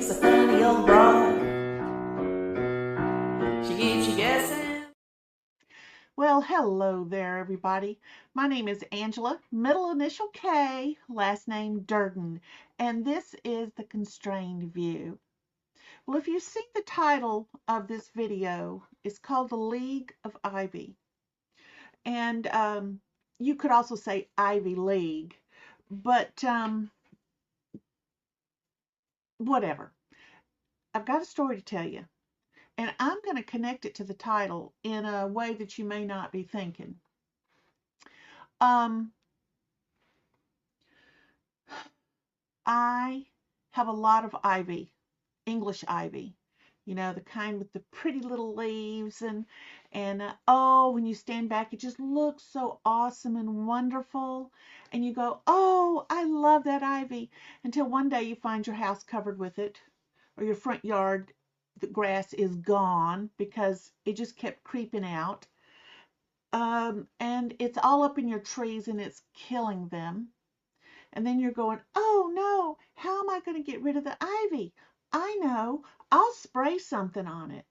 She's a funny old broad. She keeps you guessing. Well, hello there, everybody. My name is Angela, middle initial K, last name Durden, and this is the Constrained View. Well, if you see the title of this video, it's called The League of Ivy. And you could also say Ivy League, but whatever. I've got a story to tell you, and I'm going to connect it to the title in a way that you may not be thinking. I have a lot of ivy, English ivy, you know, the kind with the pretty little leaves and oh, when you stand back, it just looks so awesome and wonderful. And you go, oh, I love that ivy, until one day you find your house covered with it, or your front yard, the grass is gone because it just kept creeping out. And it's all up in your trees and it's killing them. And then you're going, oh no, how am I going to get rid of the ivy? I know, I'll spray something on it.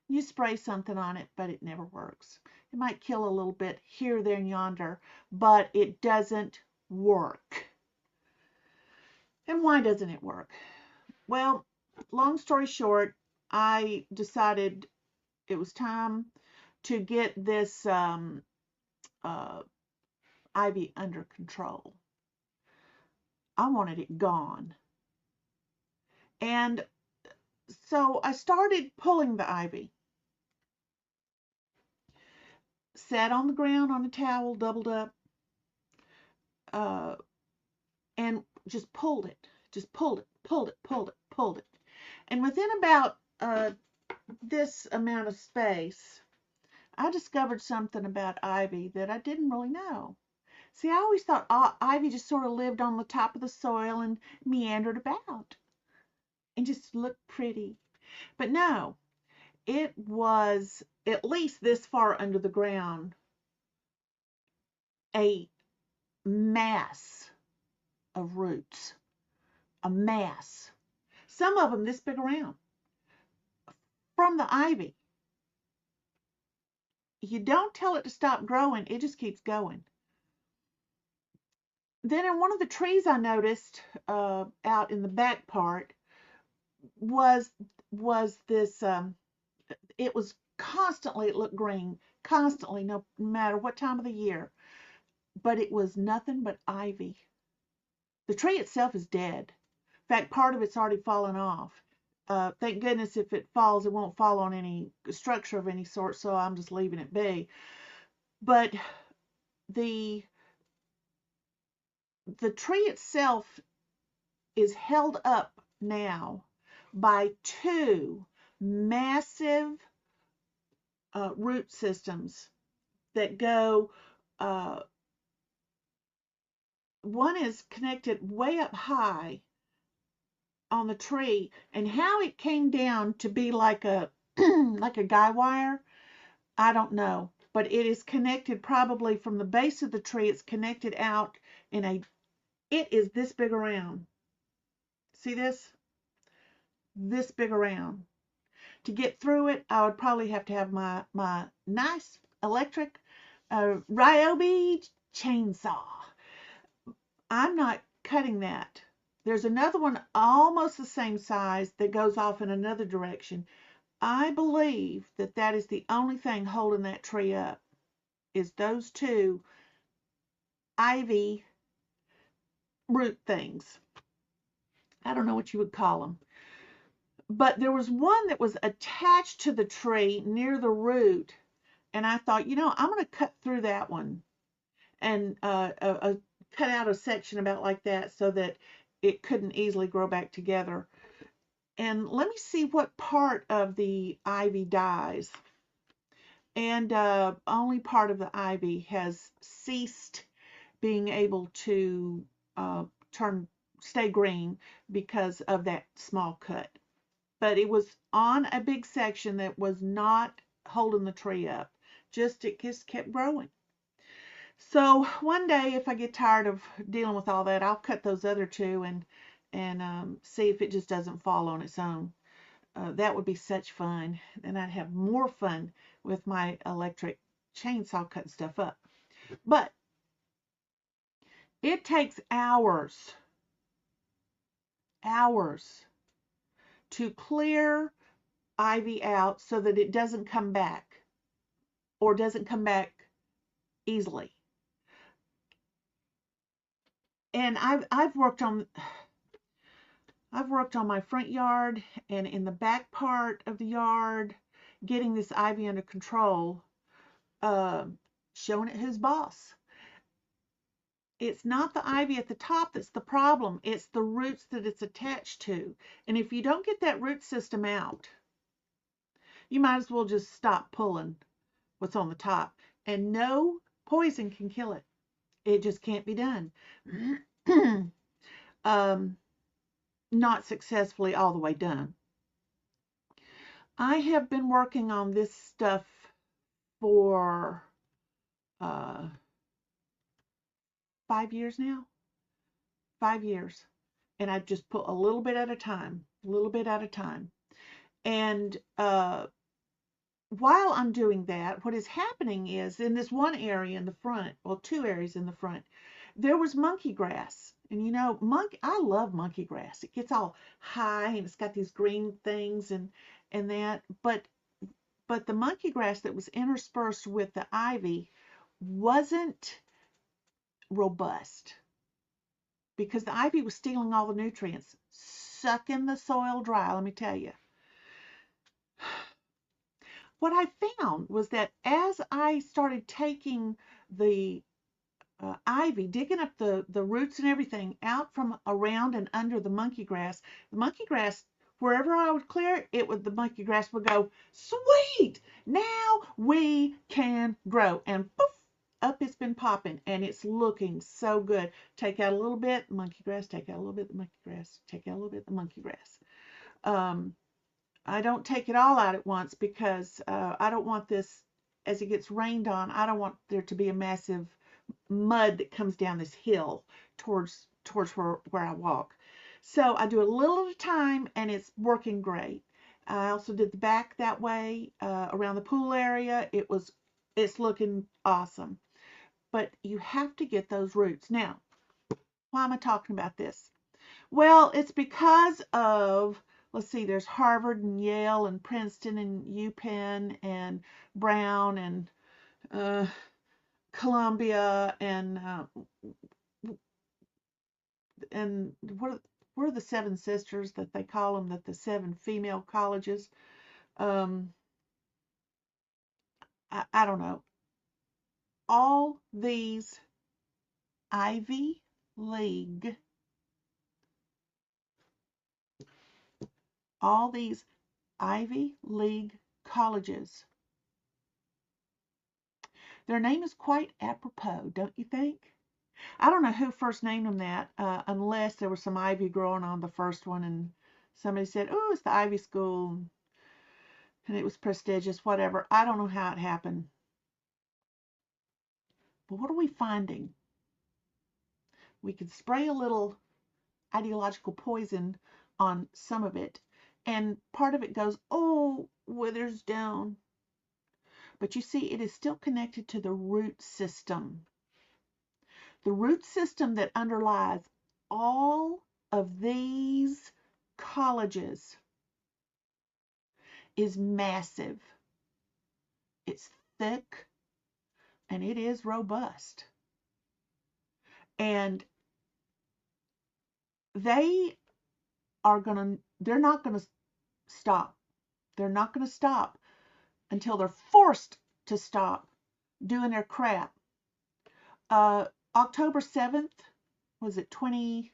You spray something on it, but it never works. It might kill a little bit here, there, and yonder, but it doesn't work. And why doesn't it work? Well, long story short, I decided it was time to get this ivy under control. I wanted it gone. And so I started pulling the ivy. Sat on the ground on a towel, doubled up, and just pulled it. Just pulled it, pulled it, pulled it, pulled it. And within about this amount of space, I discovered something about ivy that I didn't really know. See, I always thought ivy just sort of lived on the top of the soil and meandered about and just looked pretty. But no, it was at least this far under the ground, a mass of roots, a mass. Some of them this big around from the ivy. You don't tell it to stop growing, it just keeps going. Then in one of the trees I noticed out in the back part was this, it was constantly, it looked green, constantly, no matter what time of the year, but it was nothing but ivy. The tree itself is dead. In fact, part of it's already fallen off. Thank goodness if it falls, it won't fall on any structure of any sort, so I'm just leaving it be. But the tree itself is held up now by two massive root systems that go, one is connected way up high on the tree, and how it came down to be like a like a guy wire, I don't know, but it is connected probably from the base of the tree. It's connected out in a, it is this big around. See this? This big around. To get through it, I would probably have to have my nice electric Ryobi chainsaw. I'm not cutting that. There's another one almost the same size that goes off in another direction. I believe that that is the only thing holding that tree up, is those two ivy root things. I don't know what you would call them. But there was one that was attached to the tree near the root, and I thought, you know, I'm going to cut through that one and cut out a section about like that so that it couldn't easily grow back together. And let me see what part of the ivy dies. And only part of the ivy has ceased being able to stay green because of that small cut. But it was on a big section that was not holding the tree up. It just kept growing. So one day, if I get tired of dealing with all that, I'll cut those other two and and see if it just doesn't fall on its own. That would be such fun. And I'd have more fun with my electric chainsaw cutting stuff up. But it takes hours to clear ivy out so that it doesn't come back or doesn't come back easily. And I've worked on my front yard and in the back part of the yard, getting this ivy under control, showing it who's boss. It's not the ivy at the top that's the problem. It's the roots that it's attached to. And if you don't get that root system out, you might as well just stop pulling what's on the top. And no poison can kill it. It just can't be done. Not successfully all the way done. I have been working on this stuff for 5 years now. 5 years. And I just put a little bit at a time, And while I'm doing that, what is happening is in this one area in the front, well, 2 areas in the front, there was monkey grass. And you know, I love monkey grass. It gets all high and it's got these green things and that. But the monkey grass that was interspersed with the ivy wasn't robust because the ivy was stealing all the nutrients, sucking the soil dry, let me tell you. What I found was that as I started taking the ivy, digging up the roots and everything out from around and under the monkey grass, wherever I would clear it, the monkey grass would go, sweet, now we can grow. And poof, up it's been popping, and it's looking so good. Take out a little bit, monkey grass, take out a little bit, the monkey grass, take out a little bit, the monkey grass. I don't take it all out at once because I don't want this, as it gets rained on, I don't want there to be a massive mud that comes down this hill towards where I walk. So I do a little at a time, and it's working great. I also did the back that way around the pool area. It's looking awesome. But you have to get those roots. Now, why am I talking about this? Well, it's because of, let's see, there's Harvard and Yale and Princeton and UPenn and Brown and Columbia and what are the 7 sisters that they call them, that the 7 female colleges? I don't know. All these Ivy League colleges. Their name is quite apropos, don't you think? I don't know who first named them that, unless there was some ivy growing on the first one and somebody said, oh, it's the Ivy School, and it was prestigious, whatever. I don't know how it happened. But what are we finding? We could spray a little ideological poison on some of it, and part of it goes, oh, withers down. But you see, it is still connected to the root system. The root system that underlies all of these colleges is massive. It's thick and it is robust. And they're not gonna stop. They're not gonna stop until they're forced to stop doing their crap. October 7th, was it 20?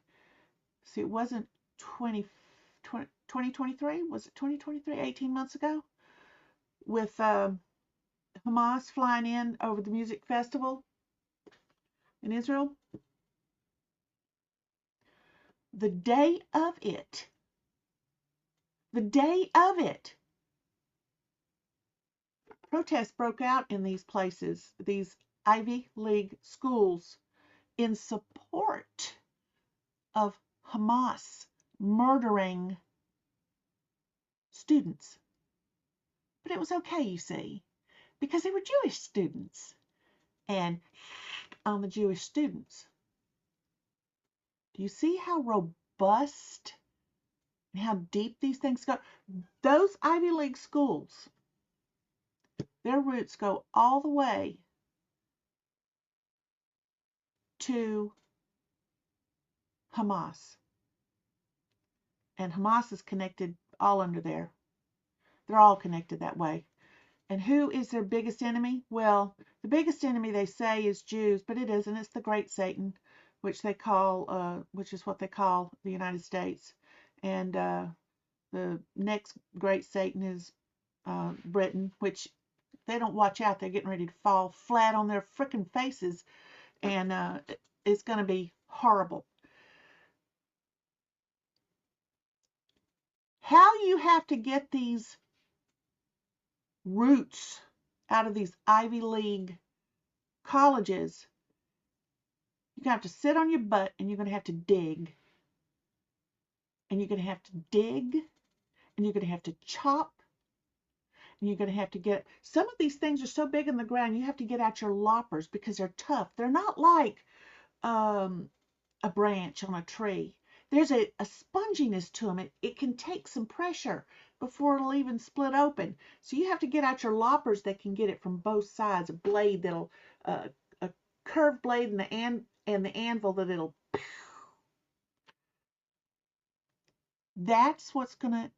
See, it wasn't 2023? Was it 2023? 18 months ago? With Hamas flying in over the music festival in Israel. The day of it, protests broke out in these places, these Ivy League schools, in support of Hamas murdering students. But it was okay, you see, because they were Jewish students. And on the Jewish students, do you see how robust and how deep these things go? Those Ivy League schools, their roots go all the way to Hamas. And Hamas is connected all under there. They're all connected that way. And who is their biggest enemy? Well, the biggest enemy they say is Jews, but it isn't. It's the Great Satan, which is what they call the United States. And the next Great Satan is Britain, which they don't watch out. They're getting ready to fall flat on their frickin' faces, and it's going to be horrible. How you have to get these roots out of these Ivy League colleges, you're going to have to sit on your butt and you're going to have to dig. And you're going to have to dig and you're going to have to chop and you're going to have to get, some of these things are so big in the ground, you have to get out your loppers because they're tough. They're not like a branch on a tree. There's a sponginess to them. It can take some pressure before it'll even split open. So you have to get out your loppers that can get it from both sides. A blade that'll, a curved blade and the anvil that it'll. That's what's going to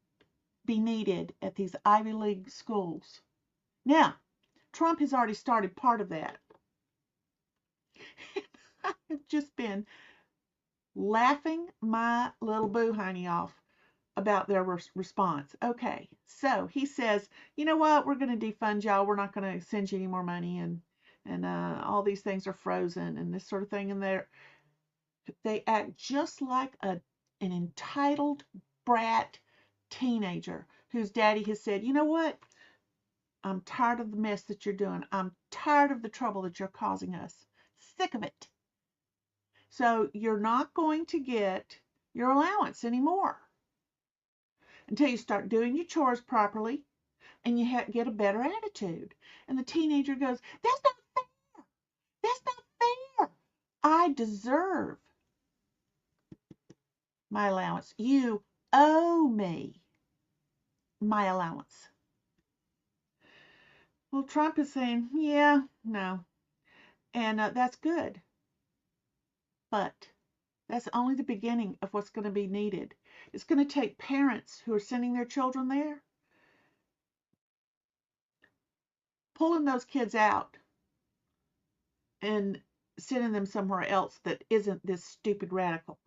be needed at these Ivy League schools. Now, Trump has already started part of that. I've just been laughing my little boo honey off about their response. Okay, so he says, you know what, we're going to defund y'all. We're not going to send you any more money, and all these things are frozen and this sort of thing. And they act just like an entitled brat teenager whose daddy has said, you know what, I'm tired of the mess that you're doing. I'm tired of the trouble that you're causing us. Sick of it. So you're not going to get your allowance anymore until you start doing your chores properly and you get a better attitude. And the teenager goes, that's not fair. That's not fair. I deserve my allowance. You owe me my allowance. Well, Trump is saying, yeah, no. And that's good. But that's only the beginning of what's going to be needed. It's going to take parents who are sending their children there, pulling those kids out and sending them somewhere else that isn't this stupid radical,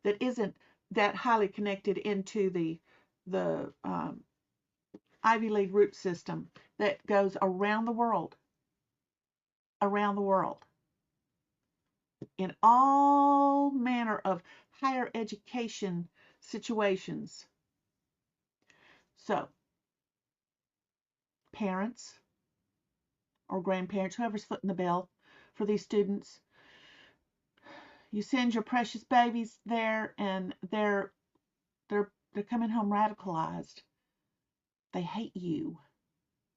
that isn't that highly connected into the Ivy League root system that goes around the world, in all manner of higher education situations. So, parents or grandparents, whoever's footing the bill for these students, you send your precious babies there, and they're coming home radicalized. They hate you,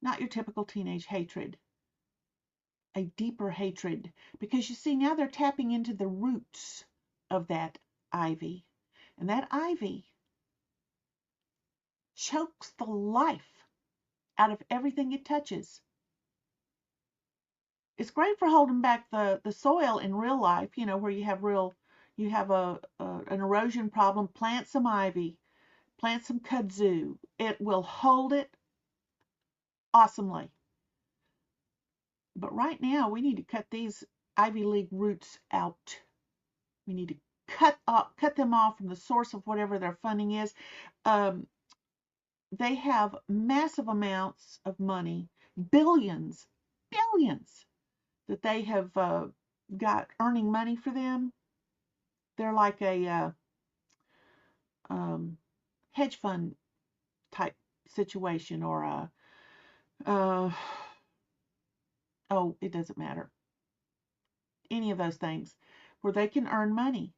not your typical teenage hatred, a deeper hatred, because you see now they're tapping into the roots of that ivy, and that ivy chokes the life out of everything it touches. It's great for holding back the soil in real life, where you have an erosion problem. Plant some ivy, plant some kudzu. It will hold it awesomely. But right now, we need to cut these Ivy League roots out. We need to cut them off from the source of whatever their funding is. They have massive amounts of money, billions, that they have got earning money for them. They're like a hedge fund type situation, or it doesn't matter. Any of those things where they can earn money.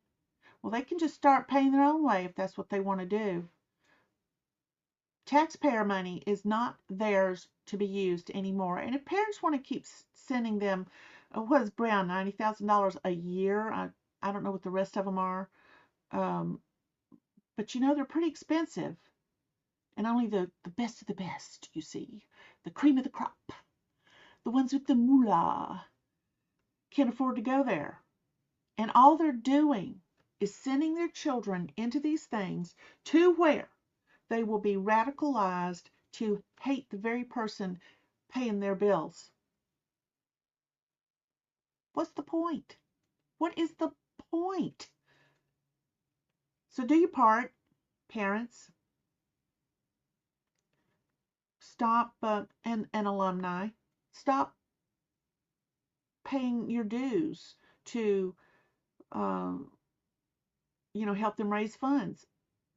Well, they can just start paying their own way if that's what they want to do. Taxpayer money is not theirs to be used anymore. And if parents want to keep sending them, what is Brown, $90,000 a year? I don't know what the rest of them are. Um, but you know, they're pretty expensive. And only the best of the best, you see, the cream of the crop, the ones with the moolah, can afford to go there. And all they're doing is sending their children into these things to where they will be radicalized to hate the very person paying their bills. What's the point? What is the point? So do your part, parents. Stop, and alumni, stop paying your dues to, um, help them raise funds.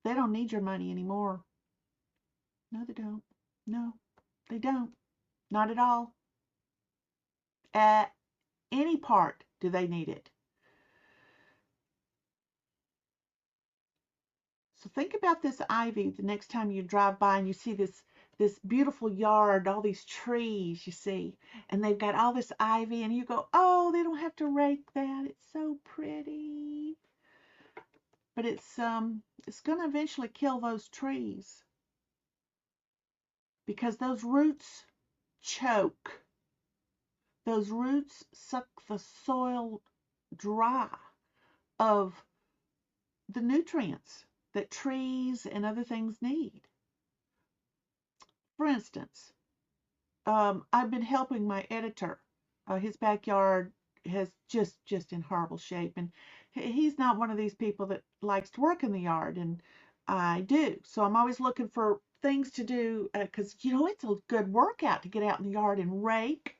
They don't need your money anymore. No, they don't. No, they don't. Not at all. At any part do they need it. So think about this ivy the next time you drive by and you see this beautiful yard, all these trees you see, and they've got all this ivy, and you go, oh, they don't have to rake that. It's so pretty. But it's going to eventually kill those trees because those roots choke. Those roots suck the soil dry of the nutrients that trees and other things need. For instance, I've been helping my editor. His backyard has just in horrible shape, and he's not one of these people that likes to work in the yard, and I do. So I'm always looking for things to do because it's a good workout to get out in the yard and rake,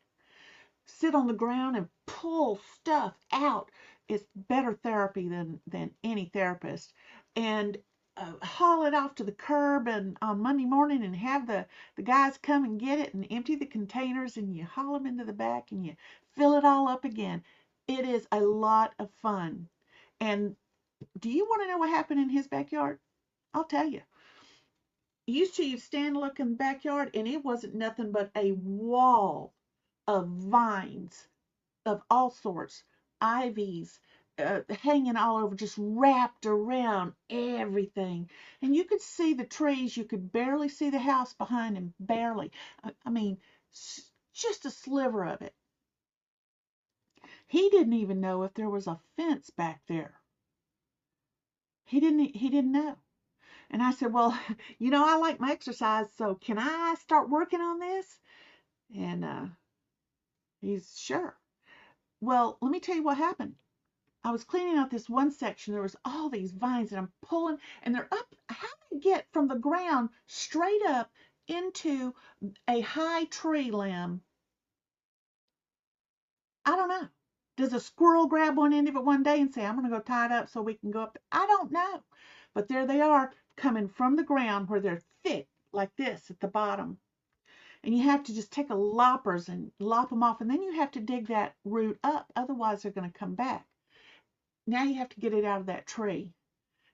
sit on the ground and pull stuff out. It's better therapy than any therapist. And haul it off to the curb and on Monday morning and have the guys come and get it and empty the containers, and you haul them into the back and you fill it all up again. It is a lot of fun. And do you want to know what happened in his backyard? I'll tell you. Used to, you'd stand and look in the backyard and it wasn't nothing but a wall of vines of all sorts, ivies, hanging all over, just wrapped around everything. And you could see the trees. You could barely see the house behind him, barely. I mean, just a sliver of it. He didn't even know if there was a fence back there. He didn't know. And I said, well, I like my exercise, so can I start working on this? And he's sure. Well, let me tell you what happened. I was cleaning out this one section. There was all these vines, and I'm pulling, and they're up. How do you get from the ground straight up into a high tree limb? I don't know. Does a squirrel grab one end of it one day and say, I'm going to go tie it up so we can go up? I don't know. But there they are coming from the ground where they're thick like this at the bottom. And you have to just take a loppers and lop them off, and then you have to dig that root up. Otherwise, they're going to come back. Now you have to get it out of that tree.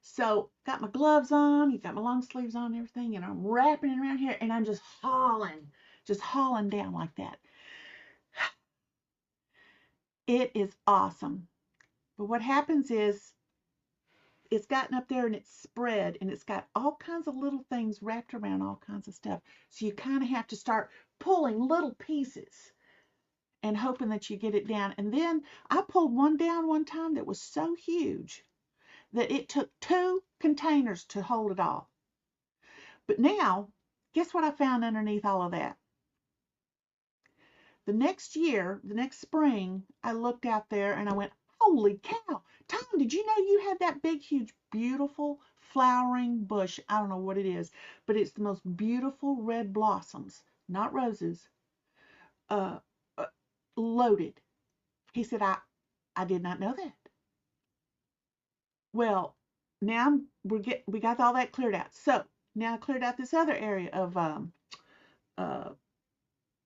So got my gloves on, you got my long sleeves on and everything, and I'm wrapping it around here, and I'm just hauling down like that. It is awesome. But what happens is it's gotten up there and it's spread, and it's got all kinds of little things wrapped around all kinds of stuff. So you kind of have to start pulling little pieces and hoping that you get it down. And then I pulled one down one time that was so huge that it took 2 containers to hold it all. But now, guess what I found underneath all of that? The next year, the next spring, I looked out there and I went, holy cow, Tom, did you know you had that big, huge, beautiful flowering bush? I don't know what it is, but it's the most beautiful red blossoms, not roses, uh, uh loaded. He said, I did not know that. Well, now we got all that cleared out. So now I cleared out this other area of uh,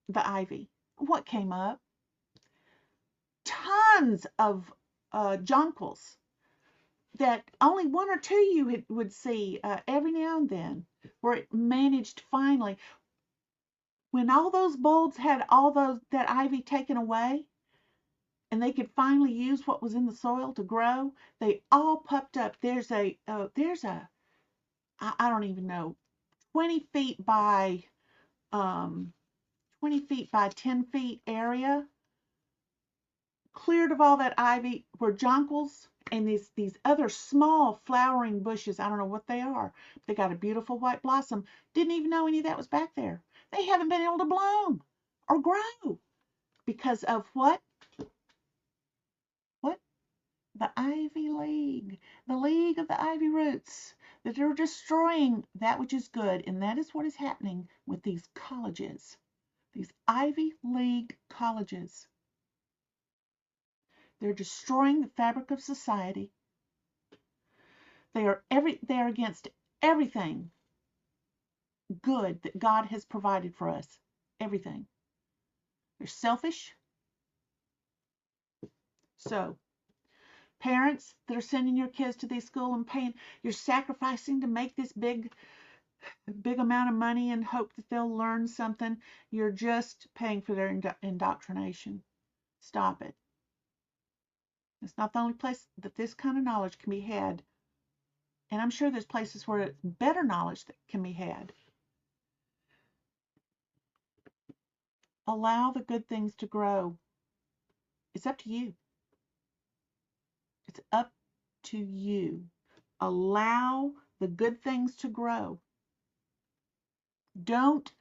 the ivy. What came up? Tons of jonquils, that only one or two you would see every now and then, where it managed finally, when all those bulbs had that ivy taken away, and they could finally use what was in the soil to grow, they all popped up. There's a I don't even know, 20 feet by 20 feet by 10 feet area, cleared of all that ivy, were jonquils and these other small flowering bushes. I don't know what they are. They got a beautiful white blossom. Didn't even know any of that was back there. They haven't been able to bloom or grow because of what? What? The Ivy League. The League of the Ivy Roots. That are destroying that which is good. And that is what is happening with these colleges. These Ivy League colleges. They're destroying the fabric of society. They are against everything good that God has provided for us. Everything. They're selfish. So, parents that are sending your kids to these schools and paying, you're sacrificing to make this big amount of money and hope that they'll learn something. You're just paying for their indoctrination. Stop it. It's not the only place that this kind of knowledge can be had. And I'm sure there's places where it's better knowledge that can be had. Allow the good things to grow. It's up to you. It's up to you. Allow the good things to grow. Don't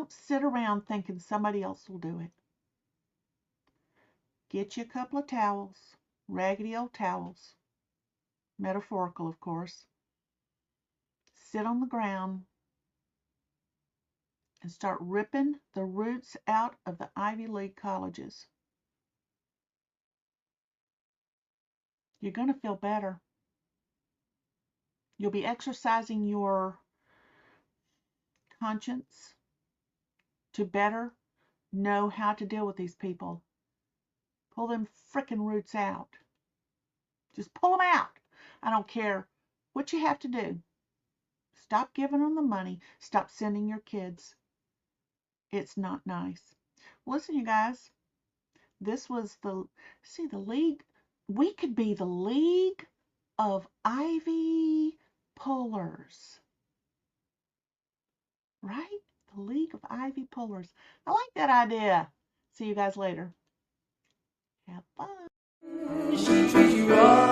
sit around thinking somebody else will do it. Get you a couple of towels, raggedy old towels, metaphorical, of course. Sit on the ground and start ripping the roots out of the Ivy League colleges. You're going to feel better. You'll be exercising your conscience to better know how to deal with these people. Pull them frickin' roots out. Just pull them out. I don't care what you have to do. Stop giving them the money. Stop sending your kids. It's not nice. Listen, you guys. This was the league. We could be the League of Ivy Pullers. Right? The League of Ivy Pullers. I like that idea. See you guys later. Have fun. She treats you right.